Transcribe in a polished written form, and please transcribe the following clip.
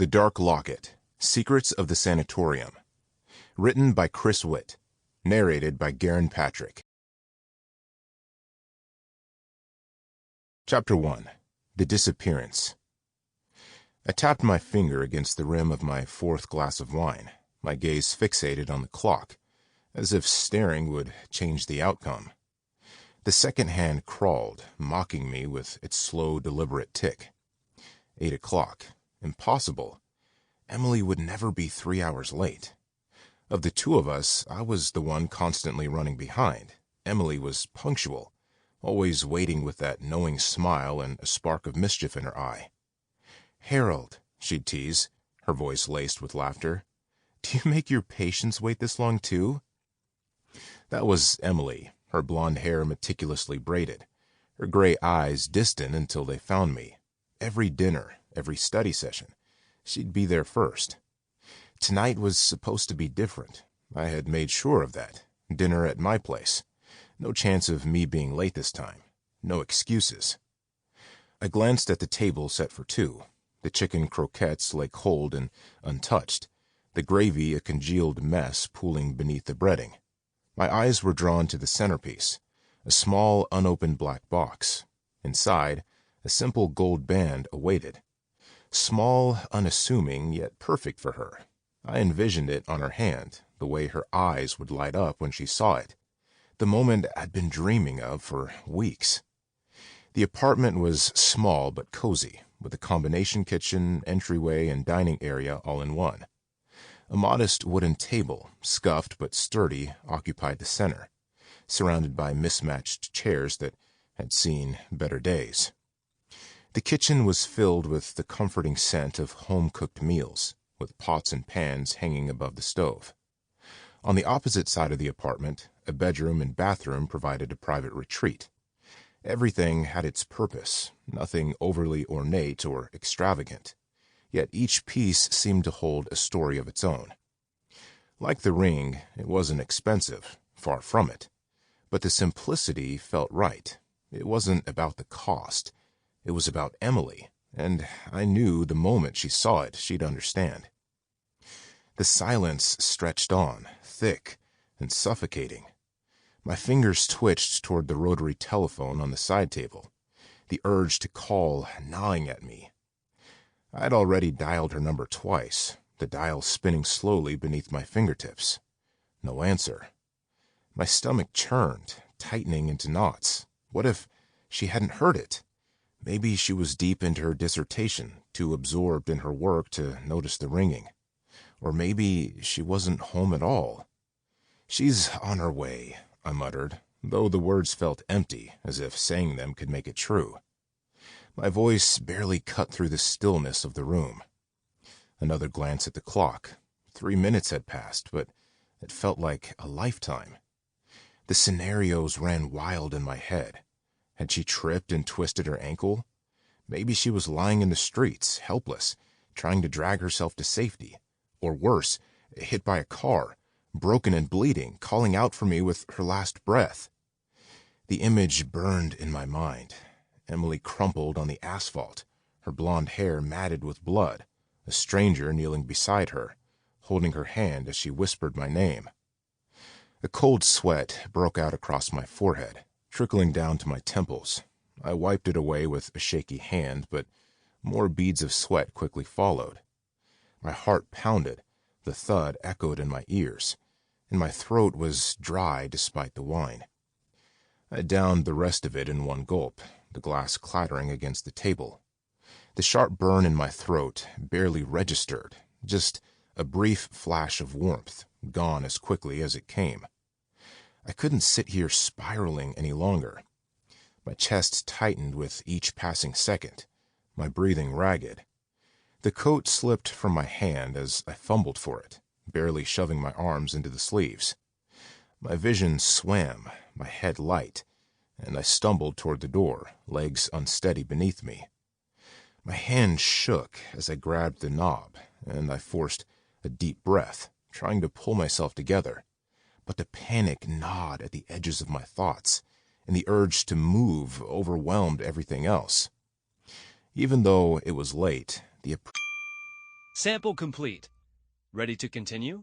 The Dark Locket, Secrets of the Sanatorium. Written by Witt. Narrated by Garan Patrick. Chapter 1. The Disappearance. I tapped my finger against the rim of my fourth glass of wine, my gaze fixated on the clock, as if staring would change the outcome. The second hand crawled, mocking me with its slow, deliberate tick. 8 o'clock. Impossible. Emily would never be 3 hours late. Of the two of us, I was the one constantly running behind. Emily was punctual, always waiting with that knowing smile and a spark of mischief in her eye. "Harold," she'd tease, her voice laced with laughter, "do you make your patients wait this long too?" That was Emily, her blonde hair meticulously braided, her gray eyes distant until they found me. Every dinner, every study session, she'd be there first. Tonight was supposed to be different. I had made sure of that. Dinner at my place. No chance of me being late this time. No excuses. I glanced at the table set for two. The chicken croquettes lay cold and untouched, the gravy a congealed mess pooling beneath the breading. My eyes were drawn to the centerpiece, a small unopened black box. Inside, a simple gold band awaited. Small, unassuming, yet perfect for her. I envisioned it on her hand, the way her eyes would light up when she saw it. The moment I'd been dreaming of for weeks. The apartment was small but cozy, with a combination kitchen, entryway, and dining area all in one. A modest wooden table, scuffed but sturdy, occupied the center, surrounded by mismatched chairs that had seen better days. The kitchen was filled with the comforting scent of home-cooked meals, with pots and pans hanging above the stove. On the opposite side of the apartment, a bedroom and bathroom provided a private retreat. Everything had its purpose, nothing overly ornate or extravagant, yet each piece seemed to hold a story of its own. Like the ring, it wasn't expensive, far from it, but the simplicity felt right. It wasn't about the cost. It was about Emily, and I knew the moment she saw it, she'd understand. The silence stretched on, thick and suffocating. My fingers twitched toward the rotary telephone on the side table, the urge to call gnawing at me. I'd already dialed her number twice, the dial spinning slowly beneath my fingertips. No answer. My stomach churned, tightening into knots. What if she hadn't heard it? Maybe she was deep into her dissertation, too absorbed in her work to notice the ringing. Or maybe she wasn't home at all. "She's on her way," I muttered, though the words felt empty, as if saying them could make it true. My voice barely cut through the stillness of the room. Another glance at the clock. 3 minutes had passed, but it felt like a lifetime. The scenarios ran wild in my head. Had she tripped and twisted her ankle? Maybe she was lying in the streets, helpless, trying to drag herself to safety. Or worse, hit by a car, broken and bleeding, calling out for me with her last breath. The image burned in my mind. Emily crumpled on the asphalt, her blonde hair matted with blood, a stranger kneeling beside her, holding her hand as she whispered my name. A cold sweat broke out across my forehead, trickling down to my temples. I wiped it away with a shaky hand, but more beads of sweat quickly followed. My heart pounded, the thud echoed in my ears, and my throat was dry despite the wine. I downed the rest of it in one gulp, the glass clattering against the table. The sharp burn in my throat barely registered, just a brief flash of warmth, gone as quickly as it came. I couldn't sit here spiraling any longer. My chest tightened with each passing second, my breathing ragged. The coat slipped from my hand as I fumbled for it, barely shoving my arms into the sleeves. My vision swam, my head light, and I stumbled toward the door, legs unsteady beneath me. My hand shook as I grabbed the knob, and I forced a deep breath, trying to pull myself together. But the panic gnawed at the edges of my thoughts, and the urge to move overwhelmed everything else. Even though it was late, the Sample complete. Ready to continue?